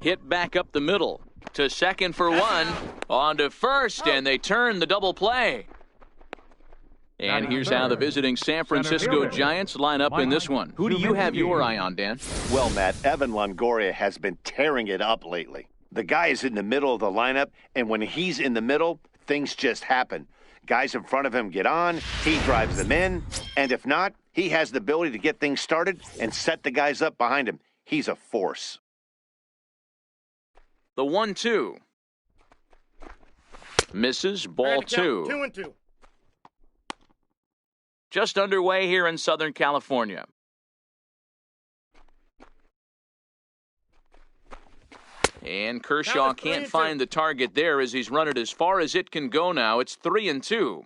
Hit back up the middle. To second for one. On to first, and they turn the double play. And here's how the visiting San Francisco Giants line up in this one. Who do you have your eye on, Dan? Well, Matt, Evan Longoria has been tearing it up lately. The guy is in the middle of the lineup, and when he's in the middle, things just happen. Guys in front of him get on, he drives them in, and if not, he has the ability to get things started and set the guys up behind him. He's a force. The 1-2. Misses, ball 2. 2-2. Just underway here in Southern California. And Kershaw can't find the target there as he's run it as far as it can go now. It's 3-2.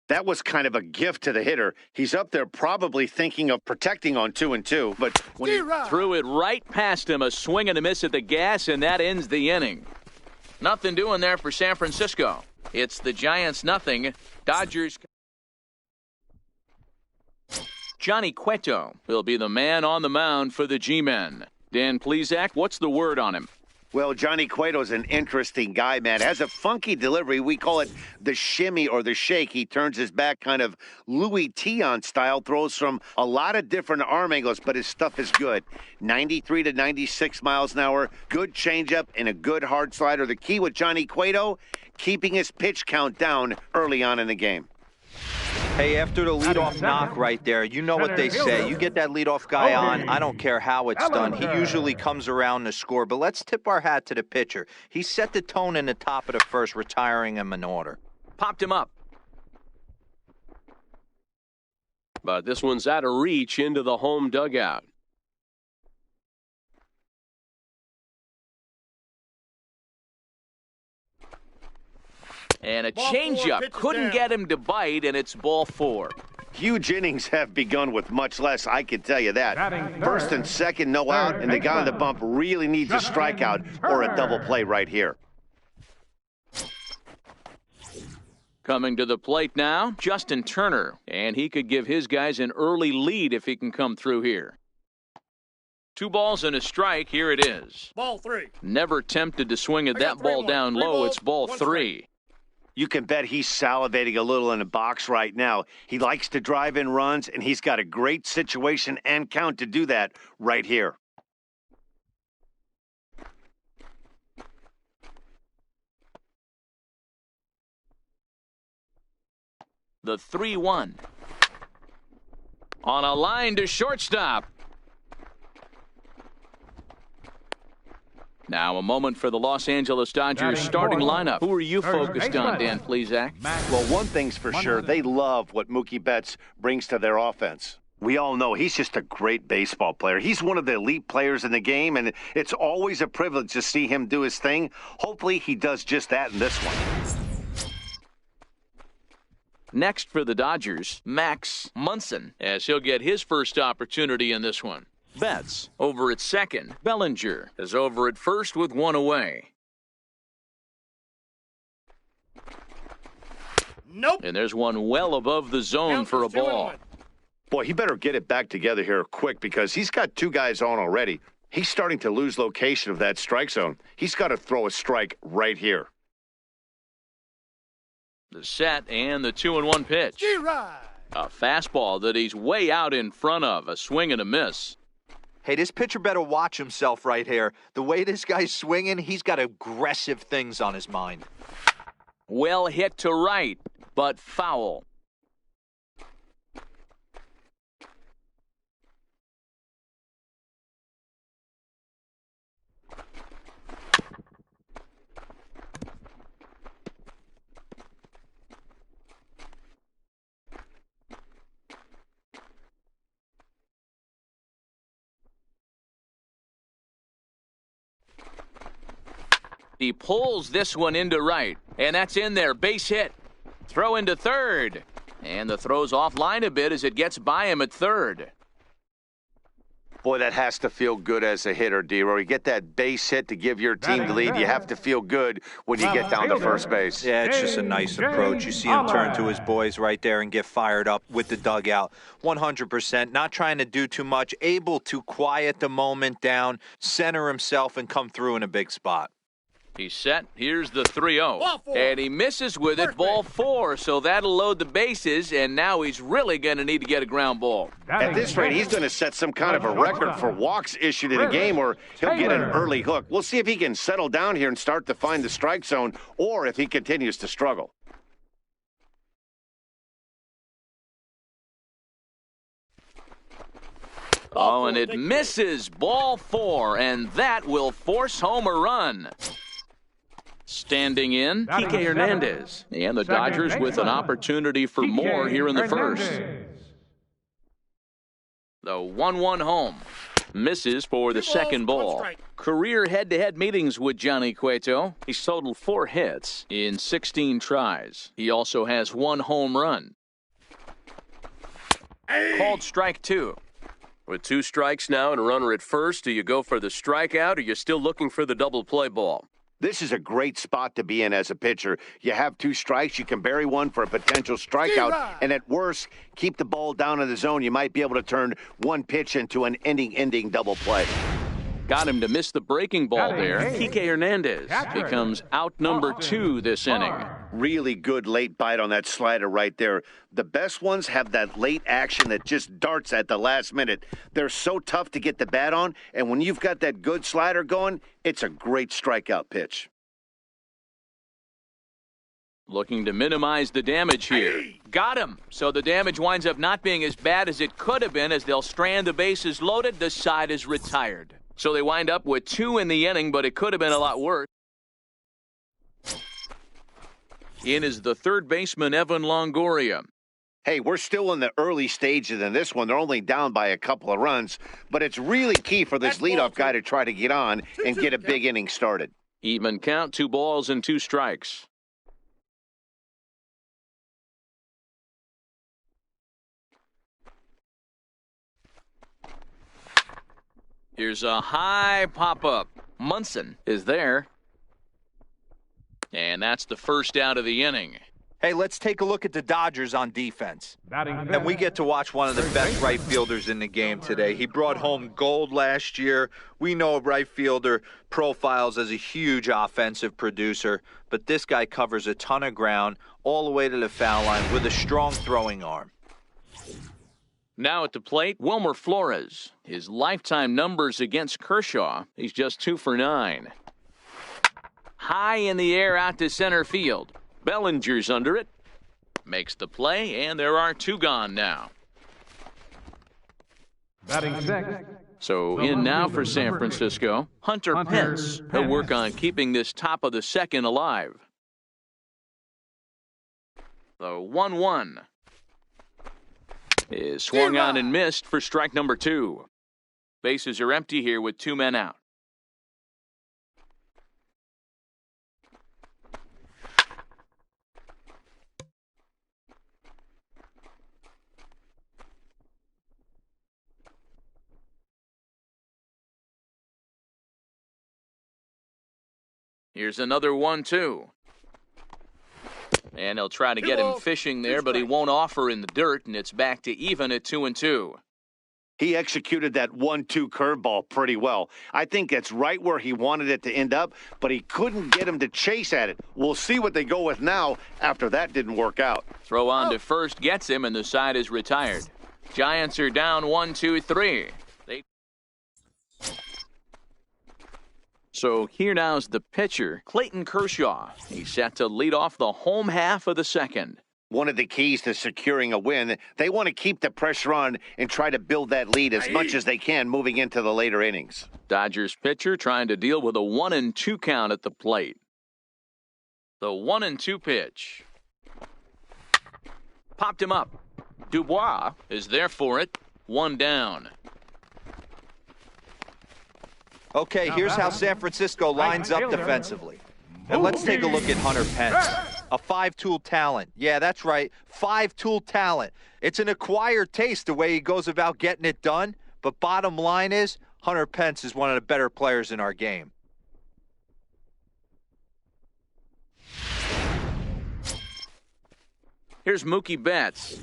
That was kind of a gift to the hitter. He's up there probably thinking of protecting on 2-2, but when he threw it right past him, a swing and a miss at the gas, and that ends the inning. Nothing doing there for San Francisco. It's the Giants nothing. Dodgers. Johnny Cueto will be the man on the mound for the G-Men. Dan Plesac, what's the word on him? Well, Johnny Cueto's an interesting guy, man. Has a funky delivery. We call it the shimmy or the shake. He turns his back kind of Louis Tion style, throws from a lot of different arm angles, but his stuff is good. 93 to 96 miles an hour, good changeup, and a good hard slider. The key with Johnny Cueto, keeping his pitch count down early on in the game. Hey, after the leadoff knock right there, you know what they say. You get that leadoff guy on, I don't care how it's done. He usually comes around to score. But let's tip our hat to the pitcher. He set the tone in the top of the first, retiring him in order. Popped him up. But this one's out of reach into the home dugout. And a changeup couldn't get him to bite, and it's ball 4. Huge innings have begun with much less, I can tell you that. First and second, no out, and the guy on the bump really needs a strikeout or a double play right here. Coming to the plate now, Justin Turner, and he could give his guys an early lead if he can come through here. 2 balls and a strike, here it is. Ball 3. Never tempted to swing at that ball down low, it's ball 3. You can bet he's salivating a little in the box right now. He likes to drive in runs, and he's got a great situation and count to do that right here. The 3-1. On a line to shortstop. Now a moment for the Los Angeles Dodgers starting lineup. Who are you focused on, Dan Plesac? Well, one thing's for sure. They love what Mookie Betts brings to their offense. We all know he's just a great baseball player. He's one of the elite players in the game, and it's always a privilege to see him do his thing. Hopefully he does just that in this one. Next for the Dodgers, Max Munson, as he'll get his first opportunity in this one. Betts over at second. Bellinger is over at first with 1 away. Nope. And there's one well above the zone for a ball. Boy, he better get it back together here quick because he's got 2 guys on already. He's starting to lose location of that strike zone. He's got to throw a strike right here. The set and the 2-1 pitch. A fastball that he's way out in front of. A swing and a miss. Hey, this pitcher better watch himself right here. The way this guy's swinging, he's got aggressive things on his mind. Well hit to right, but foul. He pulls this one into right, and that's in there. Base hit. Throw into third. And the throw's offline a bit as it gets by him at third. Boy, that has to feel good as a hitter, D-Roy. You get that base hit to give your team the lead. You have to feel good when you get down to first base. Yeah, it's just a nice approach. You see him turn to his boys right there and get fired up with the dugout. 100%, not trying to do too much, able to quiet the moment down, center himself, and come through in a big spot. He's set. Here's the 3-0. And he misses with it, ball 4. So that'll load the bases, and now he's really going to need to get a ground ball. At this rate, he's going to set some kind of a record for walks issued in a game, or he'll get an early hook. We'll see if he can settle down here and start to find the strike zone, or if he continues to struggle. Oh, and it misses, ball 4, and that will force home a run. Standing in, Kike Hernandez. And the Dodgers with an opportunity for more here in the first. The 1-1 home. Misses for the second ball. Career head-to-head meetings with Johnny Cueto. He's totaled 4 hits in 16 tries. He also has 1 home run. Called strike 2. With 2 strikes now and a runner at first, do you go for the strikeout, or you're still looking for the double play ball? This is a great spot to be in as a pitcher. You have 2 strikes. You can bury one for a potential strikeout. And at worst, keep the ball down in the zone. You might be able to turn one pitch into an ending double play. Got him to miss the breaking ball there. Kike Hernandez becomes out number 2 this inning. Really good late bite on that slider right there. The best ones have that late action that just darts at the last minute. They're so tough to get the bat on, and when you've got that good slider going, it's a great strikeout pitch. Looking to minimize the damage here. Got him. So the damage winds up not being as bad as it could have been, as they'll strand the bases loaded. The side is retired. So they wind up with 2 in the inning, but it could have been a lot worse. In is the third baseman, Evan Longoria. Hey, we're still in the early stages in this one. They're only down by a couple of runs, but it's really key for this leadoff guy to try to get on and get a big inning started. Even count, 2 balls and 2 strikes. Here's a high pop-up. Munson is there. And that's the first out of the inning. Hey, let's take a look at the Dodgers on defense. And we get to watch one of the best right fielders in the game today. He brought home gold last year. We know a right fielder profiles as a huge offensive producer, but this guy covers a ton of ground all the way to the foul line with a strong throwing arm. Now at the plate, Wilmer Flores. His lifetime numbers against Kershaw, he's just 2 for 9. High in the air out to center field. Bellinger's under it. Makes the play, and there are 2 gone now. Batting sixth. So in now for San Francisco, Hunter Pence. He'll work on keeping this top of the second alive. The 1-1 is swung on and missed for strike number 2. Bases are empty here with 2 men out. Here's another 1-2. And he'll try to get him fishing there, but he won't offer in the dirt, and it's back to even at 2-2. He executed that 1-2 curveball pretty well. I think that's right where he wanted it to end up, but he couldn't get him to chase at it. We'll see what they go with now after that didn't work out. Throw on to first gets him, and the side is retired. Giants are down 1-2-3. So here now's the pitcher, Clayton Kershaw. He's set to lead off the home half of the second. One of the keys to securing a win, they want to keep the pressure on and try to build that lead as much as they can moving into the later innings. Dodgers pitcher trying to deal with a 1-2 count at the plate. The 1-2 pitch. Popped him up. Dubois is there for it. 1 down. Okay, here's how San Francisco lines up defensively. And let's take a look at Hunter Pence. A 5-tool talent. Yeah, that's right. 5-tool talent. It's an acquired taste the way he goes about getting it done, But bottom line is, Hunter Pence is one of the better players in our game. Here's Mookie Betts.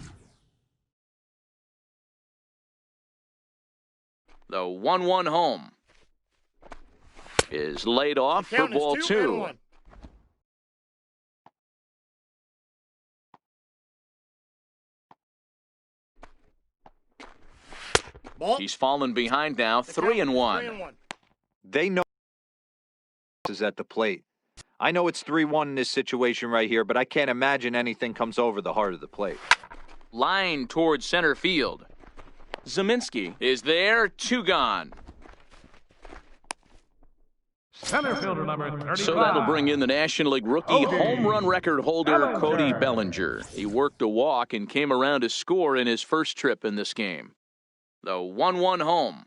The 1-1 home is laid off for ball 2. He's fallen behind now, 3-1. They know is at the plate. I know it's 3-1 in this situation right here, but I can't imagine anything comes over the heart of the plate. Line towards center field. Zeminski is there, 2 gone. Center fielder number 35. So that'll bring in the National League rookie home run record holder, Cody Bellinger. He worked a walk and came around to score in his first trip in this game. The 1-1 home.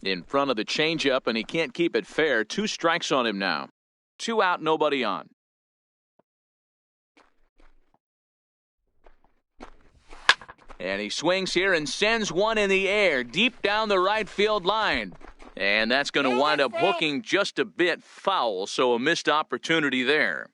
In front of the changeup, and he can't keep it fair. 2 strikes on him now. 2 out, nobody on. And he swings here and sends one in the air, deep down the right field line. And that's going to wind up hooking just a bit foul, so a missed opportunity there.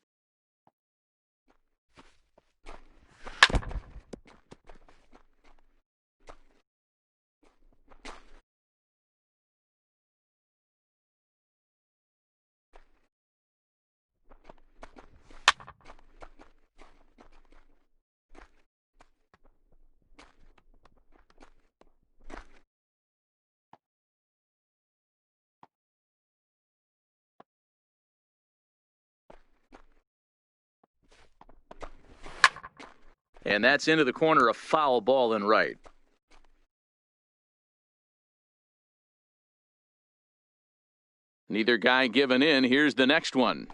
And that's into the corner, a foul ball in right. Neither guy giving in. Here's the next one.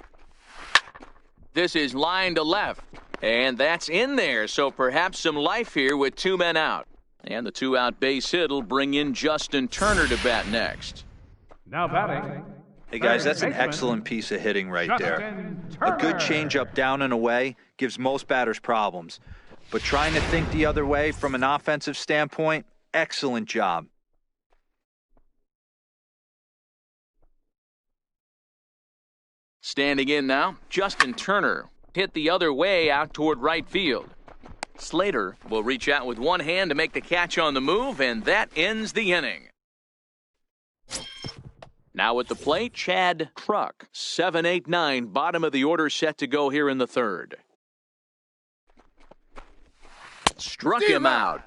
This is line to left. And that's in there, so perhaps some life here with 2 men out. And the 2-out base hit will bring in Justin Turner to bat next. Now batting. Hey, guys, that's an excellent piece of hitting right there. A good changeup down and away gives most batters problems. But trying to think the other way from an offensive standpoint, excellent job. Standing in now, Justin Turner. Hit the other way out toward right field. Slater will reach out with one hand to make the catch on the move, and that ends the inning. Now at the plate, Chad Kruk. 7, 8, 9, bottom of the order set to go here in the third. Struck him out.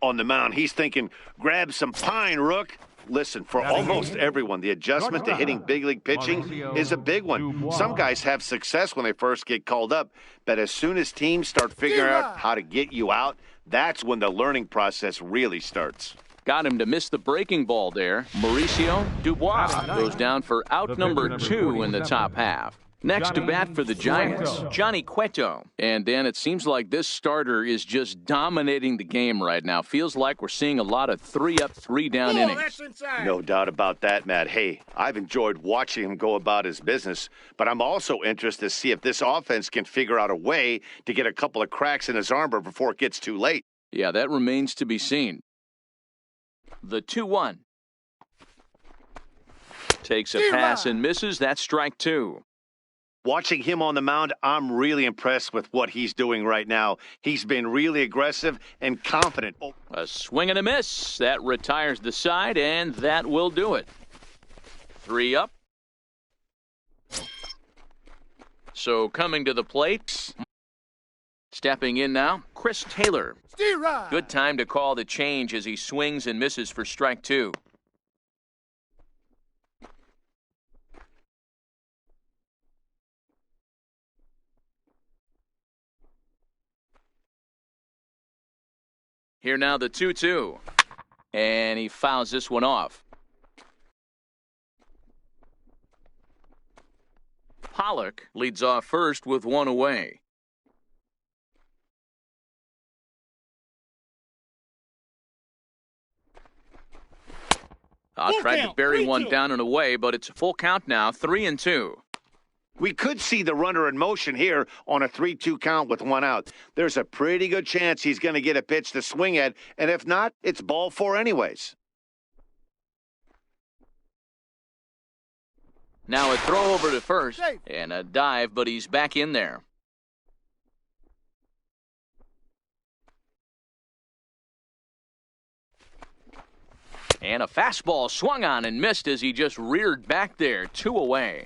On the mound, he's thinking, grab some pine, Rook. Listen, for almost everyone, the adjustment to hitting big league pitching is a big one. Some guys have success when they first get called up, but as soon as teams start figuring out how to get you out, that's when the learning process really starts. Got him to miss the breaking ball there. Mauricio Dubois goes down for out number 2 in the top half. Next to bat for the Giants, Johnny Cueto. And Dan, it seems like this starter is just dominating the game right now. Feels like we're seeing a lot of 3-up, 3-down innings. No doubt about that, Matt. Hey, I've enjoyed watching him go about his business, but I'm also interested to see if this offense can figure out a way to get a couple of cracks in his armor before it gets too late. Yeah, that remains to be seen. The 2-1. Takes a pass and misses. That's strike 2. Watching him on the mound, I'm really impressed with what he's doing right now. He's been really aggressive and confident. A swing and a miss. That retires the side, and that will do it. 3 up. So coming to the plate, stepping in now, Chris Taylor. Good time to call the change as he swings and misses for strike 2. Here now the 2-2. And he fouls this one off. Pollock leads off first with 1 away. Tried to bury one down and away, but it's a full count now, 3-2. We could see the runner in motion here on a 3-2 count with one out. There's a pretty good chance he's going to get a pitch to swing at, and if not, it's ball four anyways. Now a throw over to first and a dive, but he's back in there. And a fastball swung on and missed as he just reared back there. 2 away.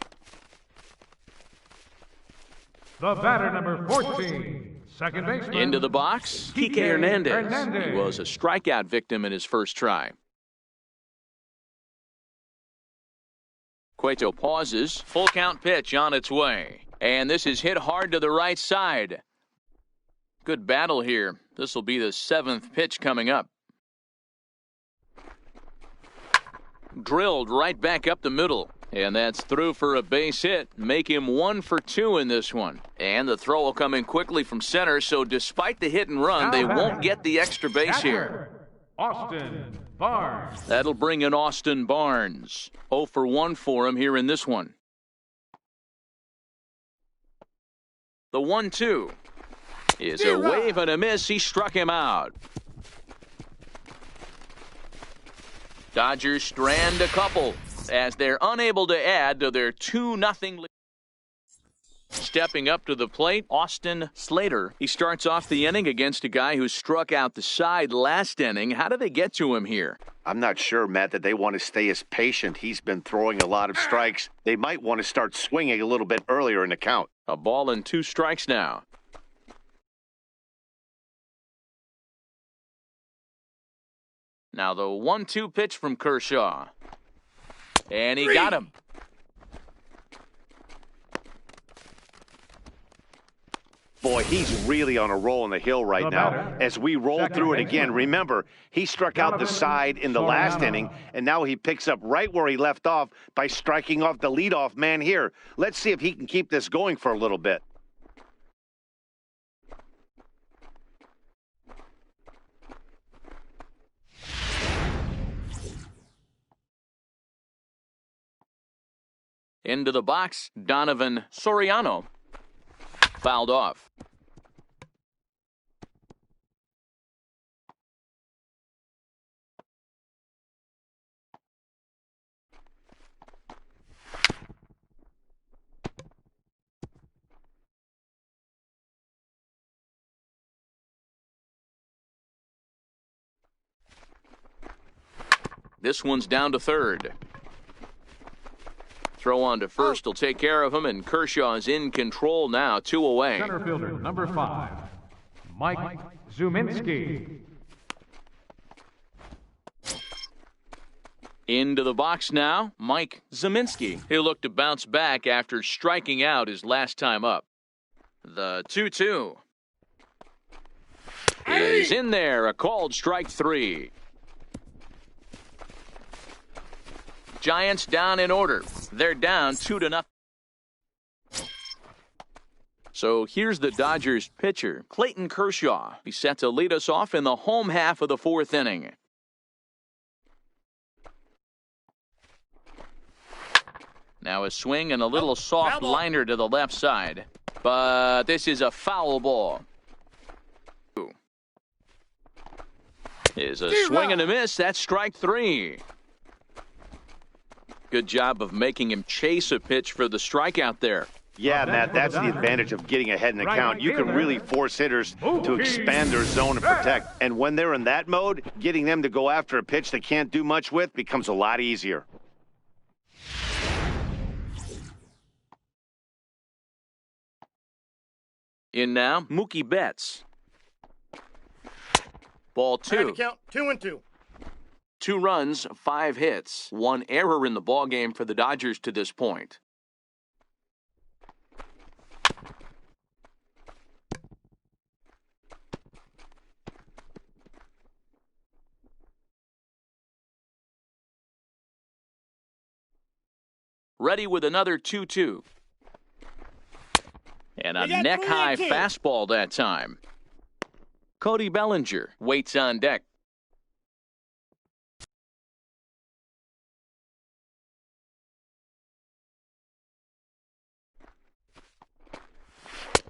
The batter, number 14, second baseman. Into the box, Kike Hernandez. He was a strikeout victim in his first try. Cueto pauses. Full count pitch on its way. And this is hit hard to the right side. Good battle here. This will be the 7th pitch coming up. Drilled right back up the middle. And that's through for a base hit. Make him 1 for 2 in this one. And the throw will come in quickly from center, so despite the hit and run, they won't get the extra base here. Austin Barnes. That'll bring in Austin Barnes. 0 for 1 for him here in this one. The 1-2 is a wave and a miss. He struck him out. Dodgers strand a couple as they're unable to add to their 2-0 lead. Stepping up to the plate, Austin Slater. He starts off the inning against a guy who struck out the side last inning. How do they get to him here? I'm not sure, Matt, that they want to stay as patient. He's been throwing a lot of strikes. They might want to start swinging a little bit earlier in the count. A ball and 2 strikes now. Now the 1-2 pitch from Kershaw. And he got him. Boy, he's really on a roll on the hill right now. As we roll through it again, remember, he struck out the side in the last inning, and now he picks up right where he left off by striking off the leadoff man here. Let's see if he can keep this going for a little bit. Into the box, Donovan Soriano. Fouled off. This one's down to third. Throw on to first will take care of him, and Kershaw is in control now, 2 away. Center fielder, number 5, Mike Zuminski. Into the box now, Mike Zuminski. He'll look to bounce back after striking out his last time up. The 2-2 is in there, a called strike 3. Giants down in order. They're down 2-0. So here's the Dodgers pitcher, Clayton Kershaw. He's set to lead us off in the home half of the 4th inning. Now a swing and a little soft liner to the left side. But this is a foul ball. Is a swing and a miss. That's strike 3. Good job of making him chase a pitch for the strikeout there. Yeah, Matt, that's the advantage of getting ahead in the count. You can really force hitters to expand their zone and protect. And when they're in that mode, getting them to go after a pitch they can't do much with becomes a lot easier. In now, Mookie Betts. Ball 2. Count 2-2. 2 runs, 5 hits, 1 error in the ballgame for the Dodgers to this point. Ready with another 2-2. And a neck-high fastball that time. Cody Bellinger waits on deck.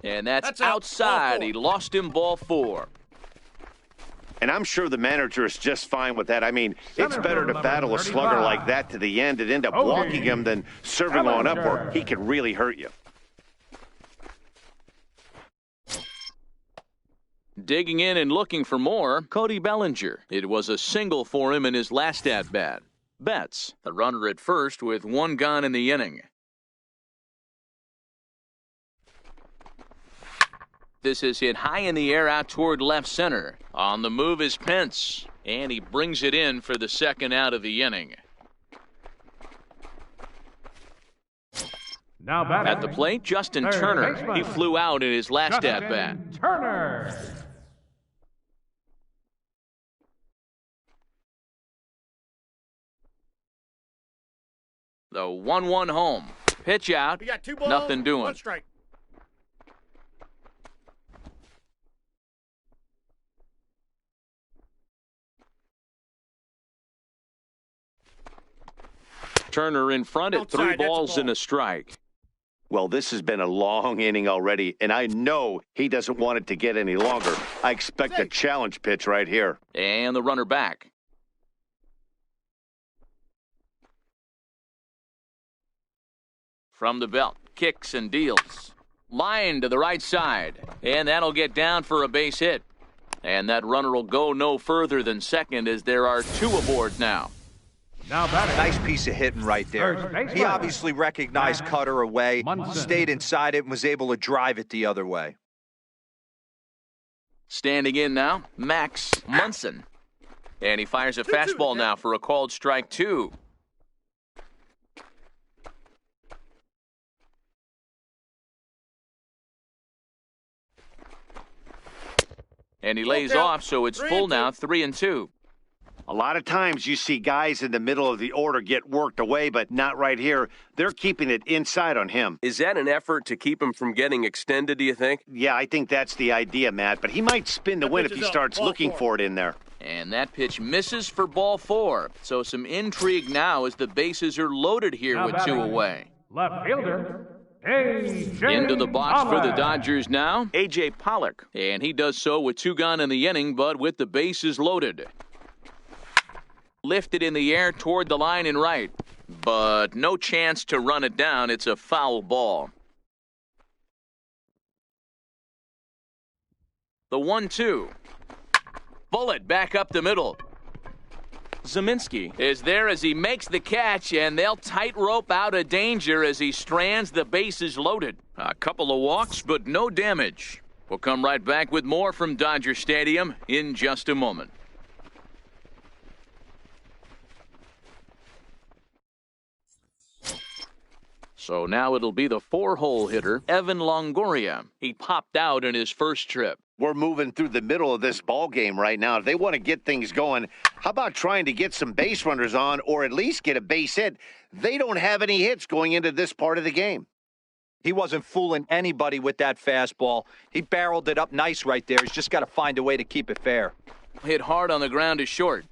And that's out. outside. Ball 4. He lost him, ball 4. And I'm sure the manager is just fine with that. I mean, it's better to battle a slugger like that to the end and end up walking him than serving on up where he can really hurt you. Digging in and looking for more, Cody Bellinger. It was a single for him in his last at-bat. Betts, the runner at first with 1 gone in the inning. This is hit high in the air out toward left center. On the move is Pence, and he brings it in for the 2nd out of the inning. Now batting. At the plate, Justin Third Turner. baseman. He flew out in his last Justin at-bat. Turner. The 1-1 home. Pitch out. We got 2 balls. Nothing doing. 1 strike. Turner in front at 3 Outside, that's a balls ball. and a strike. Well, this has been a long inning already, and I know he doesn't want it to get any longer. I expect a challenge pitch right here. And the runner back. From the belt, kicks and deals. Line to the right side, and that'll get down for a base hit. And that runner will go no further than second as there are 2 aboard now. Now batting. Nice piece of hitting right there. First baseman. He obviously recognized Cutter away, Munson. stayed inside it, and was able to drive it the other way. Standing in now, Max Munson. And he fires a 2-2, fastball Jack. now for a called strike 2. And he lays count. off, so it's 3-2. full now, 3-2. A lot of times you see guys in the middle of the order get worked away, but not right here. They're keeping it inside on him. Is that an effort to keep him from getting extended, do you think? Yeah, I think that's the idea, Matt, but he might spin to That win pitch if he is up. starts Ball looking 4. for it in there. And that pitch misses for ball 4. So some intrigue now as the bases are loaded here Now with 2 batting. away. Left fielder. A.J. Into the box for the Pollock. Dodgers now, A.J. Pollock. And he does so with 2 gone in the inning, but with the bases loaded. Lifted in the air toward the line and right, but no chance to run it down. It's a foul ball. The 1-2. Bullet back up the middle. Zeminski is there as he makes the catch, and they'll tightrope out of danger as he strands the bases loaded. A couple of walks, but no damage. We'll come right back with more from Dodger Stadium in just a moment. So now it'll be the 4-hole hitter, Evan Longoria. He popped out in his first trip. We're moving through the middle of this ball game right now. If they want to get things going, how about trying to get some base runners on or at least get a base hit? They don't have any hits going into this part of the game. He wasn't fooling anybody with that fastball. He barreled it up nice right there. He's just got to find a way to keep it fair. Hit hard on the ground to short.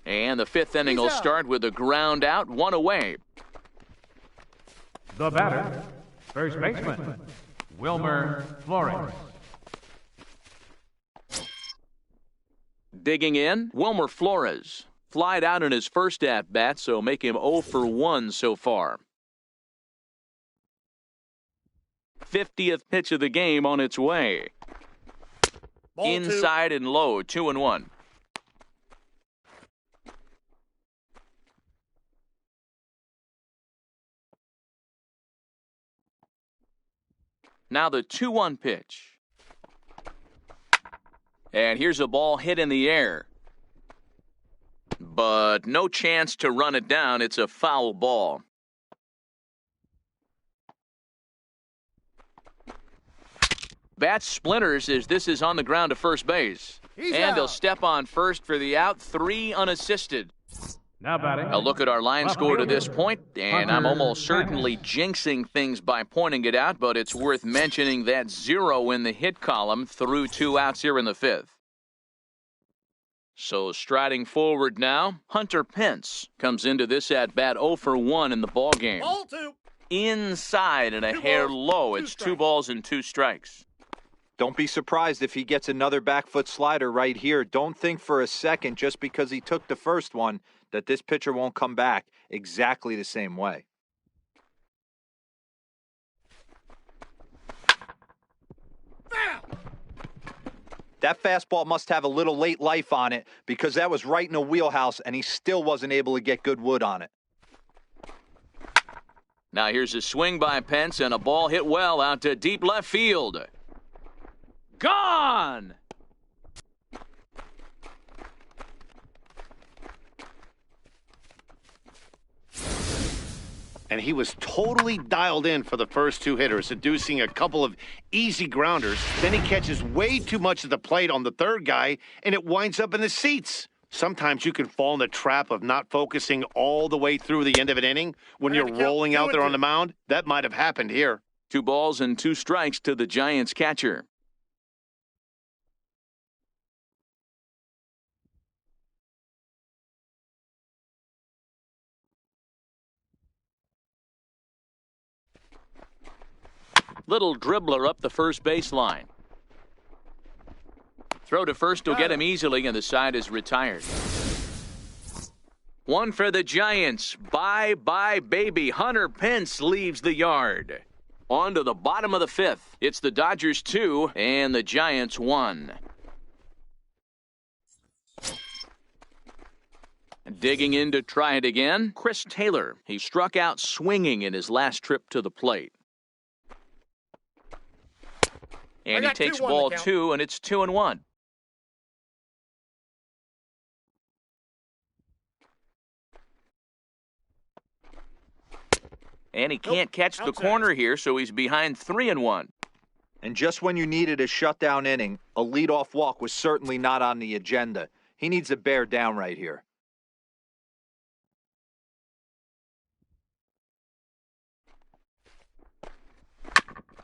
And the 5th inning will start with a ground out, 1 away. The batter. First baseman. Wilmer Flores. Digging in, Wilmer Flores. Flied out in his first at-bat, so make him 0 for 1 so far. 50th pitch of the game on its way. Ball 2. Inside and low, 2-1. Now the 2-1 pitch. And here's a ball hit in the air. But no chance to run it down. It's a foul ball. Bat splinters as this is on the ground to first base. And he'll step on first for the out, 3 unassisted. Now batting. A look at our line score to this point, and I'm almost certainly jinxing things by pointing it out, but it's worth mentioning that 0 in the hit column through 2 outs here in the 5th. So striding forward now, Hunter Pence comes into this at-bat 0 for 1 in the ballgame. Ball 2. inside and a hair low. It's 2 balls and 2 strikes. Don't be surprised if he gets another back foot slider right here. Don't think for a second, just because he took the first one, that this pitcher won't come back exactly the same way. That fastball must have a little late life on it, because that was right in the wheelhouse, and he still wasn't able to get good wood on it. Now here's a swing by Pence, and a ball hit well out to deep left field. Gone! And he was totally dialed in for the first 2 hitters, seducing a couple of easy grounders. Then he catches way too much of the plate on the third guy, and it winds up in the seats. Sometimes you can fall in the trap of not focusing all the way through the end of an inning when you're rolling out there on the mound. That might have happened here. 2 balls and 2 strikes to the Giants catcher. Little dribbler up the first baseline. Throw to first will get him easily, and the side is retired. 1 for the Giants. Bye-bye, baby. Hunter Pence leaves the yard. On to the bottom of the 5th. It's the Dodgers 2 and the Giants 1. Digging in to try it again, Chris Taylor. He struck out swinging in his last trip to the plate. And he takes ball 2, and it's 2-1. And he can't catch the corner here, so he's behind 3-1. And just when you needed a shutdown inning, a leadoff walk was certainly not on the agenda. He needs to bear down right here.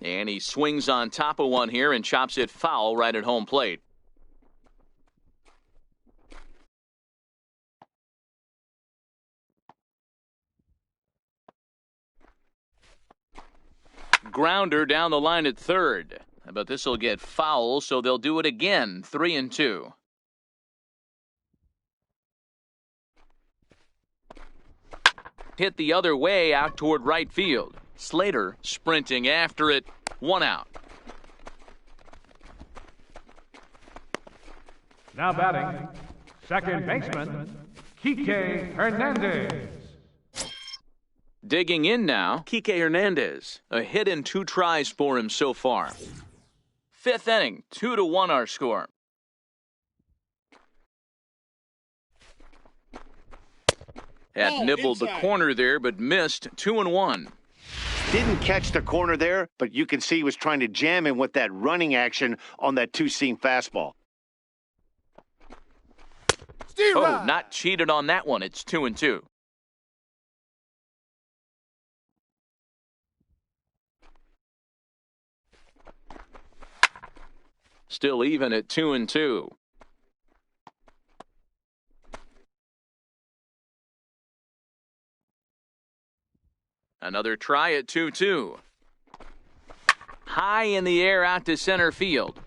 And he swings on top of one here and chops it foul right at home plate. Grounder down the line at third. But this will get foul, so they'll do it again. 3-2. Hit the other way out toward right field. Slater sprinting after it. 1 out. Now batting, second baseman, Kike Hernandez. Digging in now, Kike Hernandez. A hit and 2 tries for him so far. 5th inning, 2-1 our score. Had nibbled the corner there, but missed. 2-1. Didn't catch the corner there, but you can see he was trying to jam him with that running action on that 2-seam fastball. Oh, not cheated on that one. It's 2-2. Still even at 2-2. Another try at 2-2. High in the air out to center field.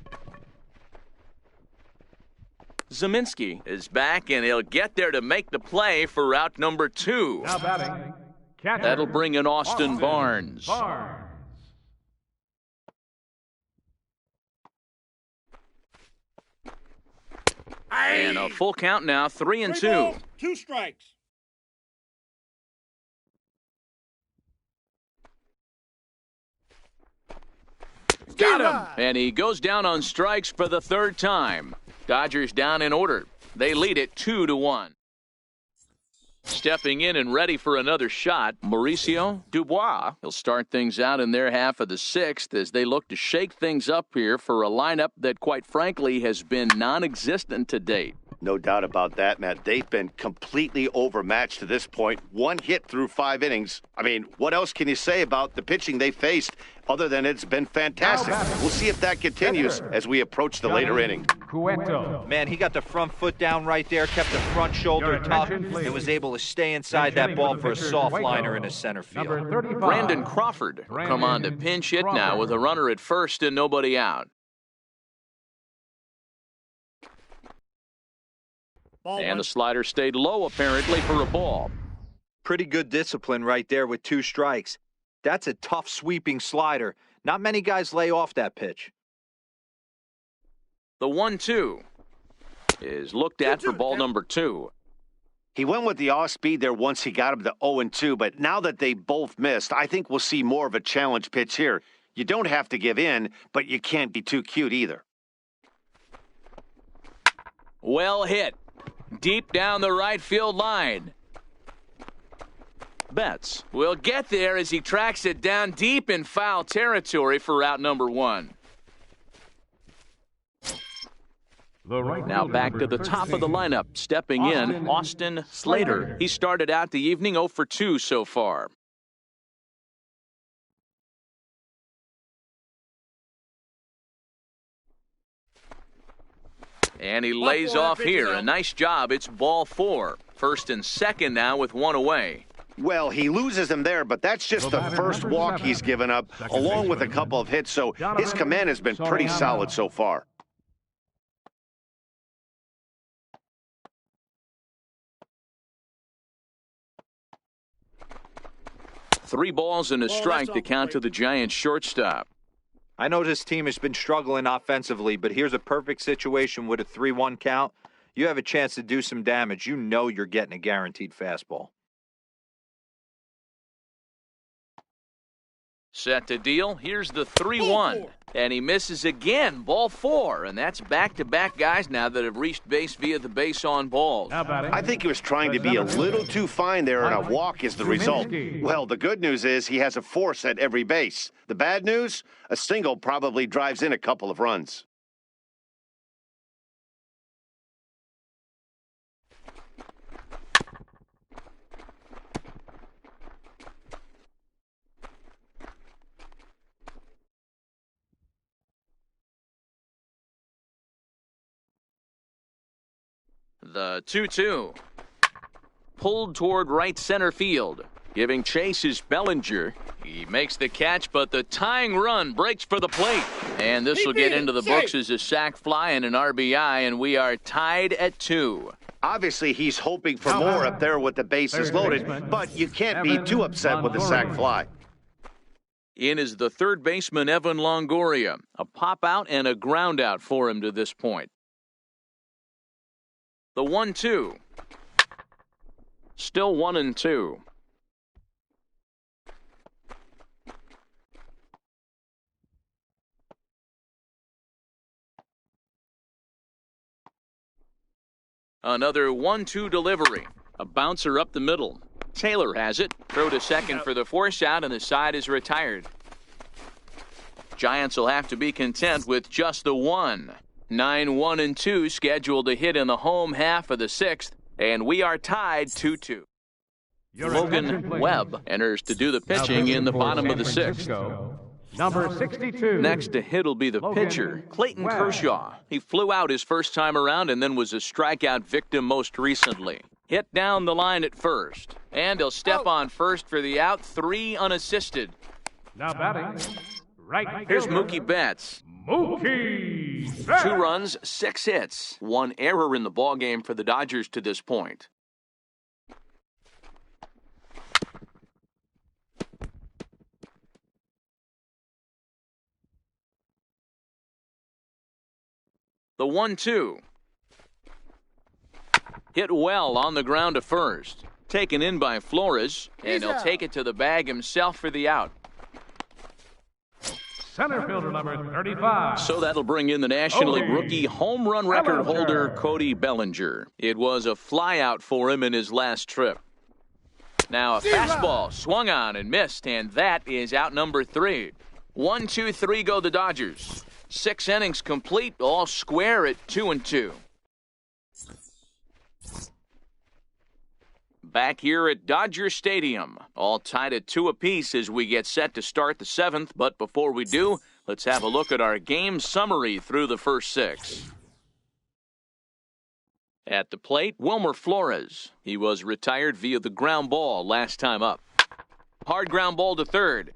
Zeminski is back, and he'll get there to make the play for route number 2. Now batting, catcher, That'll bring in Austin Barnes. And a full count now, 3-2. 2 strikes. Got him. And he goes down on strikes for the 3rd time. Dodgers down in order. They lead it 2-1. Stepping in and ready for another shot, Mauricio Dubois. He'll start things out in their half of the 6th as they look to shake things up here for a lineup that, quite frankly, has been non-existent to date. No doubt about that, Matt. They've been completely overmatched to this point. 1 hit through 5 innings. I mean, what else can you say about the pitching they faced other than it's been fantastic? We'll see if that continues as we approach the later inning. Cueto. Man, he got the front foot down right there, kept the front shoulder Your tucked, attention, please. and was able to stay inside that ball for a soft liner in his center field. Number 35. Brandon Crawford will come on to pinch hit now with a runner at first and nobody out. And the slider stayed low apparently for a ball. Pretty good discipline right there with 2 strikes. That's a tough sweeping slider. Not many guys lay off that pitch. The 1-2 is looked at for ball number 2. He went with the off-speed there once he got him to 0-2, but now that they both missed, I think we'll see more of a challenge pitch here. You don't have to give in, but you can't be too cute either. Well hit. Deep down the right field line. Betts will get there as he tracks it down deep in foul territory for out number 1. Now back to the top of the lineup. Stepping in, Austin Slater. He started out the evening 0 for 2 so far. And he lays off here. A nice job. It's ball 4. First and second now with 1 away. Well, he loses him there, but that's just the first walk he's given up, along with a couple of hits, so his command has been pretty solid so far. Three balls and a strike to count to the Giants shortstop. I know this team has been struggling offensively, but here's a perfect situation with a 3-1 count. You have a chance to do some damage. You know you're getting a guaranteed fastball. Set to deal. Here's the 3-1. And he misses again. Ball 4. And that's back-to-back guys now that have reached base via the base on balls. I think he was trying to be a little too fine there, and a walk is the result. Well, the good news is he has a force at every base. The bad news? A single probably drives in a couple of runs. The 2-2. Pulled toward right center field. Giving chase is Bellinger. He makes the catch, but the tying run breaks for the plate. And this will get into the books as a sac fly and an RBI, and we are tied at 2. Obviously, he's hoping for more up there with the bases loaded, but you can't be too upset with the sac fly. In is the third baseman, Evan Longoria. A pop out and a ground out for him to this point. The 1-2. Still 1-2. Another 1-2 delivery. A bouncer up the middle. Taylor has it. Throw to second for the force out, and the side is retired. Giants will have to be content with just the 1. 9-1-2 scheduled to hit in the home half of the 6th, and we are tied 2-2. Logan Webb enters to do the pitching in the bottom of the 6th. Number 62. Next to hit will be the pitcher, Clayton Kershaw. He flew out his first time around and then was a strikeout victim most recently. Hit down the line at first, and he'll step on first for the out, 3 unassisted. Now batting, right. Here's Mookie Betts. Mookie Betts. 2 runs, 6 hits. 1 error in the ballgame for the Dodgers to this point. The 1-2. Hit well on the ground to first. Taken in by Flores, and he'll take it to the bag himself for the out. Center fielder number 35. So that'll bring in the National League rookie home run record holder, Cody Bellinger. It was a flyout for him in his last trip. Now a fastball swung on and missed, and that is out number 3. 1, 2, 3 go the Dodgers. 6 innings complete, all square at 2-2. Back here at Dodger Stadium, all tied at 2 apiece as we get set to start the 7th. But before we do, let's have a look at our game summary through the first 6. At the plate, Wilmer Flores. He was retired via the ground ball last time up. Hard ground ball to third.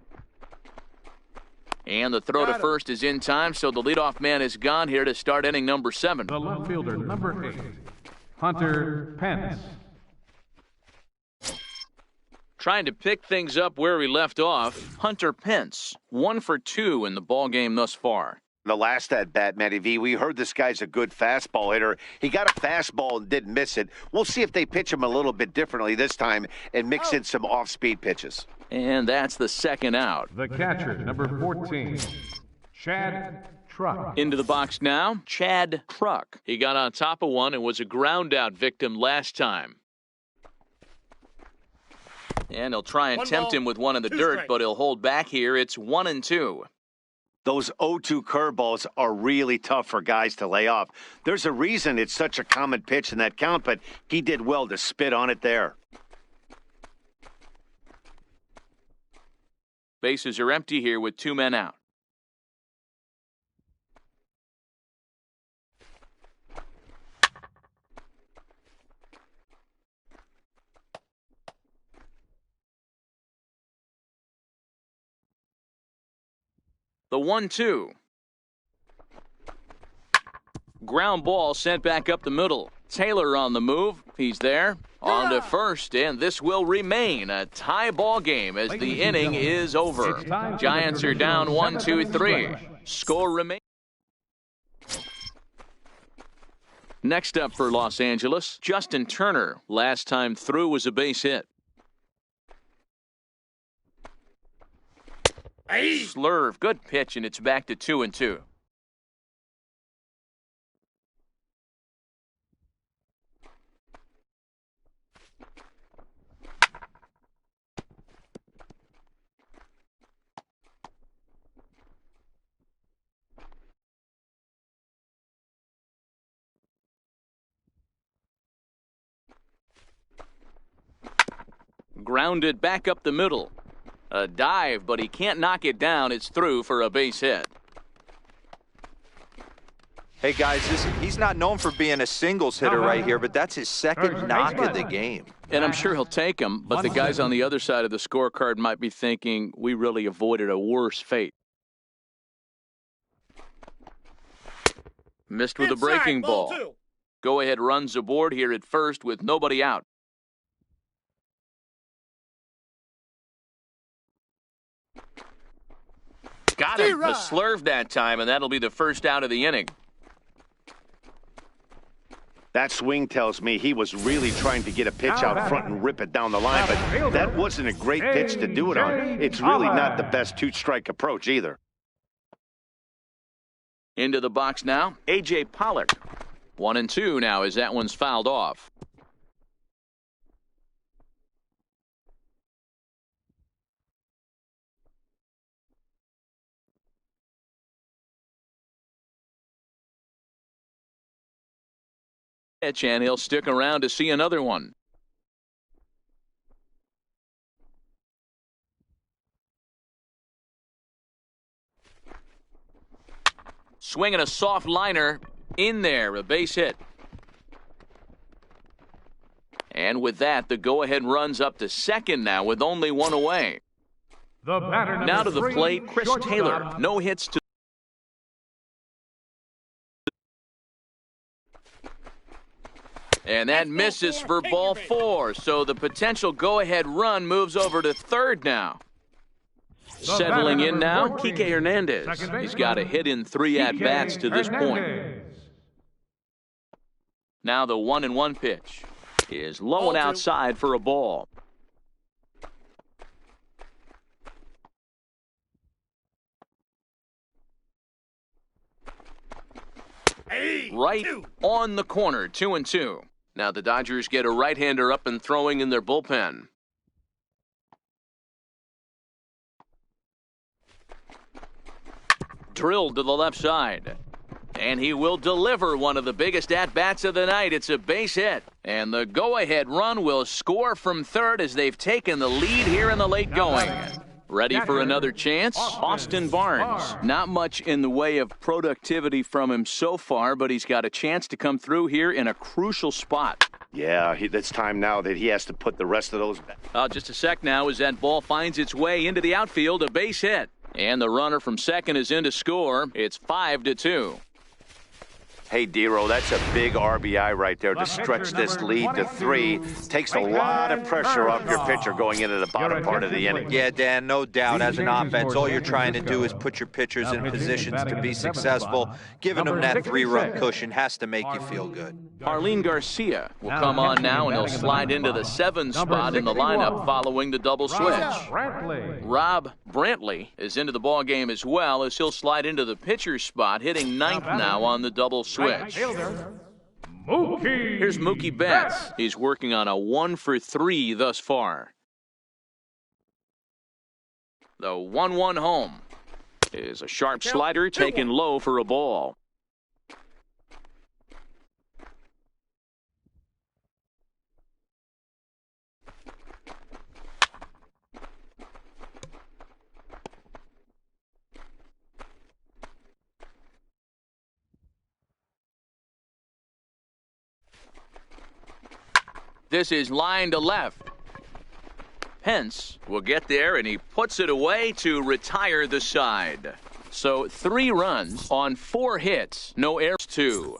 And the throw to first is in time, so the leadoff man is gone here to start inning number 7. The left fielder, number 8, Hunter Pence. Trying to pick things up where we left off, Hunter Pence, 1 for 2 in the ballgame thus far. The last at bat, Matty V, we heard this guy's a good fastball hitter. He got a fastball and didn't miss it. We'll see if they pitch him a little bit differently this time and mix in some off-speed pitches. And that's the second out. The catcher, number 14, Chad Truck. Into the box now, Chad Truck. He got on top of one and was a ground-out victim last time. And he'll try and tempt him with one in the dirt, but he'll hold back here. It's 1-2. Those 0-2 curveballs are really tough for guys to lay off. There's a reason it's such a common pitch in that count, but he did well to spit on it there. Bases are empty here with 2 men out. The 1-2. Ground ball sent back up the middle. Taylor on the move. He's there. On to first, and this will remain a tie ball game as the inning is over. Giants are down 1-2-3. Score remains. Next up for Los Angeles, Justin Turner. Last time through was a base hit. Slurve, good pitch, and it's back to 2-2. Grounded back up the middle. A dive, but he can't knock it down. It's through for a base hit. Hey, guys, he's not known for being a singles hitter right here, but that's his second knock of the game. And I'm sure he'll take him, but the guys on the other side of the scorecard might be thinking we really avoided a worse fate. Missed with a breaking ball. Go-ahead runs aboard here at first with nobody out. Got him. A slurve that time, and that'll be the first out of the inning. That swing tells me he was really trying to get a pitch out front and rip it down the line, but that wasn't a great pitch to do it on. It's really not the best 2-strike approach either. Into the box now, A.J. Pollock. 1-2 now as that one's fouled off. And he'll stick around to see another one. Swinging a soft liner in there, a base hit. And with that, the go-ahead runs up to second now with only one away. Now to the plate, Chris Taylor. No hits to. And that misses for ball 4, so the potential go-ahead run moves over to third now. Settling in now, Kike Hernandez. He's got a hit in 3 at-bats to this point. Now the 1-1 pitch is low and outside for a ball. Right on the corner, 2-2. Now the Dodgers get a right-hander up and throwing in their bullpen. Drilled to the left side. And he will deliver one of the biggest at-bats of the night. It's a base hit. And the go-ahead run will score from third as they've taken the lead here in the late going. Ready for another chance? Austin Barnes. Not much in the way of productivity from him so far, but he's got a chance to come through here in a crucial spot. Yeah, it's time now that he has to put the rest of those back. Just a sec now as that ball finds its way into the outfield, a base hit. And the runner from second is in to score. It's 5-2. Hey, Dero, that's a big RBI right there to stretch this lead to 3. Takes a lot of pressure off your pitcher going into the bottom part of the inning. Yeah, Dan, no doubt. As an offense, all you're trying to do is put your pitchers in positions to be successful. Giving them that 3-run cushion has to make you feel good. Arlene Garcia will come on now, and he'll slide into the 7 spot in the lineup following the double switch. Rob Brantley is into the ball game as well, as he'll slide into the pitcher's spot, hitting 9th now on the double switch. Here's Mookie Betts. He's working on a 1-for-3 thus far. The 1-1 home is a sharp slider taken low for a ball. This is line to left. Pence will get there, and he puts it away to retire the side. So 3 runs on 4 hits, no errors. 2.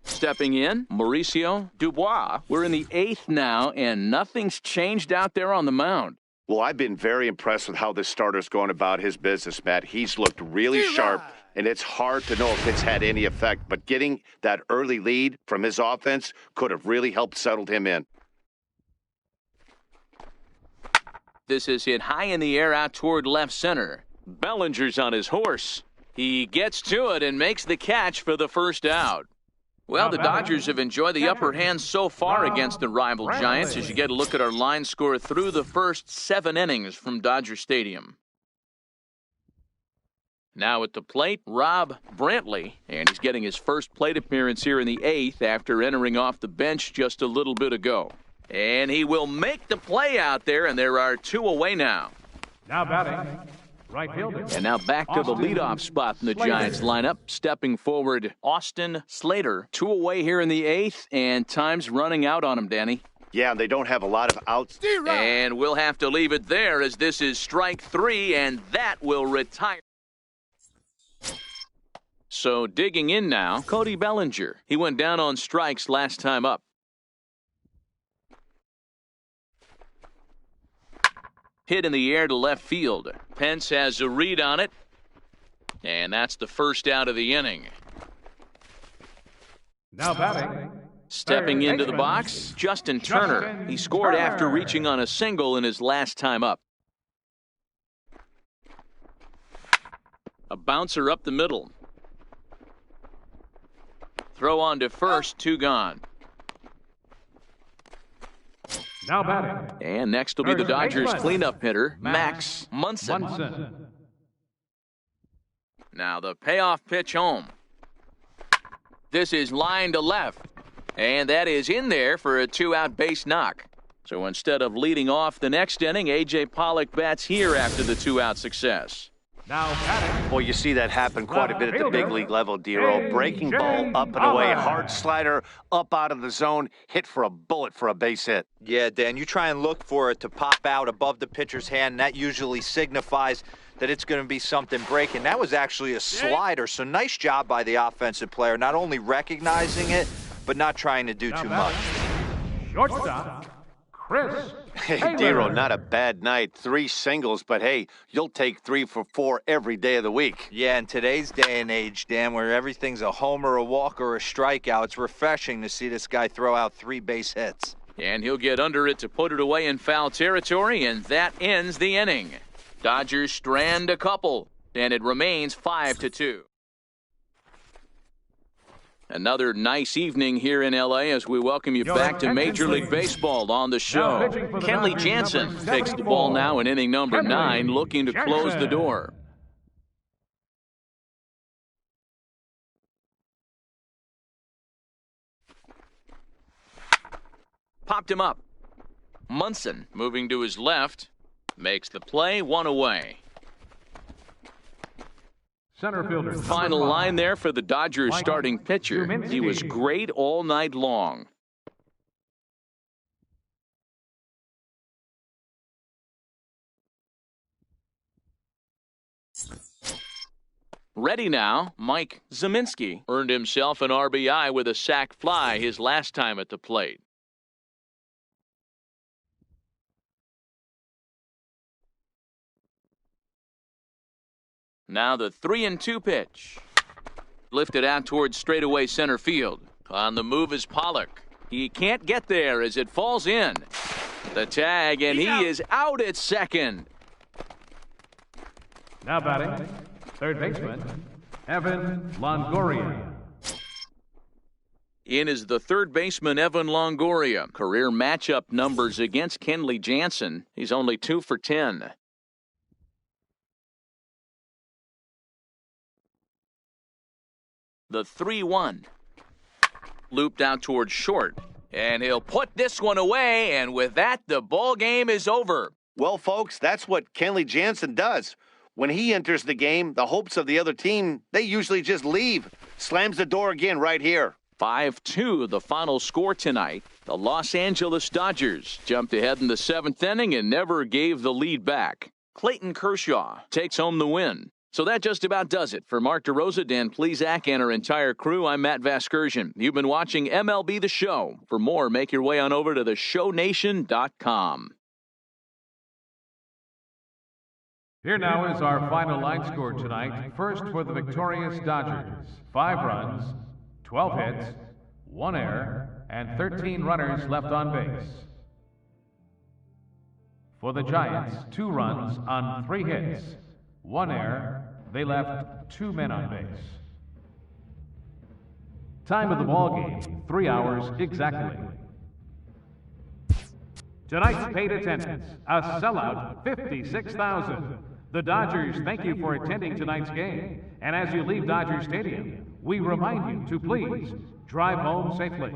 Stepping in, Mauricio Dubois. We're in the 8th now, and nothing's changed out there on the mound. Well, I've been very impressed with how this starter's going about his business, Matt. He's looked really sharp, and it's hard to know if it's had any effect. But getting that early lead from his offense could have really helped settle him in. This is hit high in the air out toward left center. Bellinger's on his horse. He gets to it and makes the catch for the first out. Well, the Dodgers have enjoyed the upper hand so far against the rival Giants as you get a look at our line score through the first 7 innings from Dodger Stadium. Now at the plate, Rob Brantley, and he's getting his first plate appearance here in the 8th after entering off the bench just a little bit ago. And he will make the play out there, and there are 2 away now. Now batting, right fielder. And now back to the leadoff spot in the Giants lineup. Stepping forward, Austin Slater. 2 away here in the 8th, and time's running out on him, Danny. Yeah, they don't have a lot of outs. And we'll have to leave it there as this is strike 3, and that will retire. So digging in now, Cody Bellinger. He went down on strikes last time up. Hit in the air to left field. Pence has a read on it. And that's the first out of the inning. Now batting. Stepping into the box, Justin Turner. He scored after reaching on a single in his last time up. A bouncer up the middle. Throw on to first, 2 gone. Now batting. And next will be the Dodgers cleanup hitter, Max Munson. Now the payoff pitch home. This is line to left. And that is in there for a 2-out base knock. So instead of leading off the next inning, A.J. Pollock bats here after the 2-out success. Now batting. Well, you see that happen quite a bit at the big league level, Dero. Breaking ball up and away, hard slider up out of the zone, hit for a bullet for a base hit. Yeah, Dan, you try and look for it to pop out above the pitcher's hand, and that usually signifies that it's going to be something breaking. That was actually a slider, so nice job by the offensive player, not only recognizing it, but not trying to do too much. Shortstop, Chris. Hey, Dero, not a bad night. 3 singles, but hey, you'll take 3 for 4 every day of the week. Yeah, in today's day and age, Dan, where everything's a homer, a walk, or a strikeout, it's refreshing to see this guy throw out 3 base hits. And he'll get under it to put it away in foul territory, and that ends the inning. Dodgers strand a couple, and it remains 5-2. Another nice evening here in L.A. as we welcome you back to Major League Baseball on the show. Kenley Jansen takes the ball now in inning number 9, looking to close the door. Popped him up. Munson moving to his left. Makes the play, 1 away. Center fielder. Final line there for the Dodgers starting pitcher. He was great all night long. Ready now, Mike Zeminski earned himself an RBI with a sac fly his last time at the plate. Now the 3-2 pitch. Lifted out towards straightaway center field. On the move is Pollock. He can't get there as it falls in. The tag, and he is out at second. Now batting, third baseman, Evan Longoria. In is the third baseman, Evan Longoria. Career matchup numbers against Kenley Jansen. He's only 2 for 10. The 3-1. Looped out towards short. And he'll put this one away, and with that, the ball game is over. Well, folks, that's what Kenley Jansen does. When he enters the game, the hopes of the other team, they usually just leave. Slams the door again right here. 5-2, the final score tonight. The Los Angeles Dodgers jumped ahead in the 7th inning and never gave the lead back. Clayton Kershaw takes home the win. So that just about does it. For Mark DeRosa, Dan Plesac, and our entire crew, I'm Matt Vasgersian. You've been watching MLB The Show. For more, make your way on over to theshownation.com. Here now is our final line score tonight. First for the victorious Dodgers. 5 runs, 12 hits, 1 error, and 13 runners left on base. For the Giants, 2 runs on 3 hits, 1 error. They left 2 men on base. Time of the ball game, 3 hours exactly. Tonight's paid attendance, a sellout, 56,000. The Dodgers thank you for attending tonight's game. And as you leave Dodger Stadium, we remind you to please drive home safely.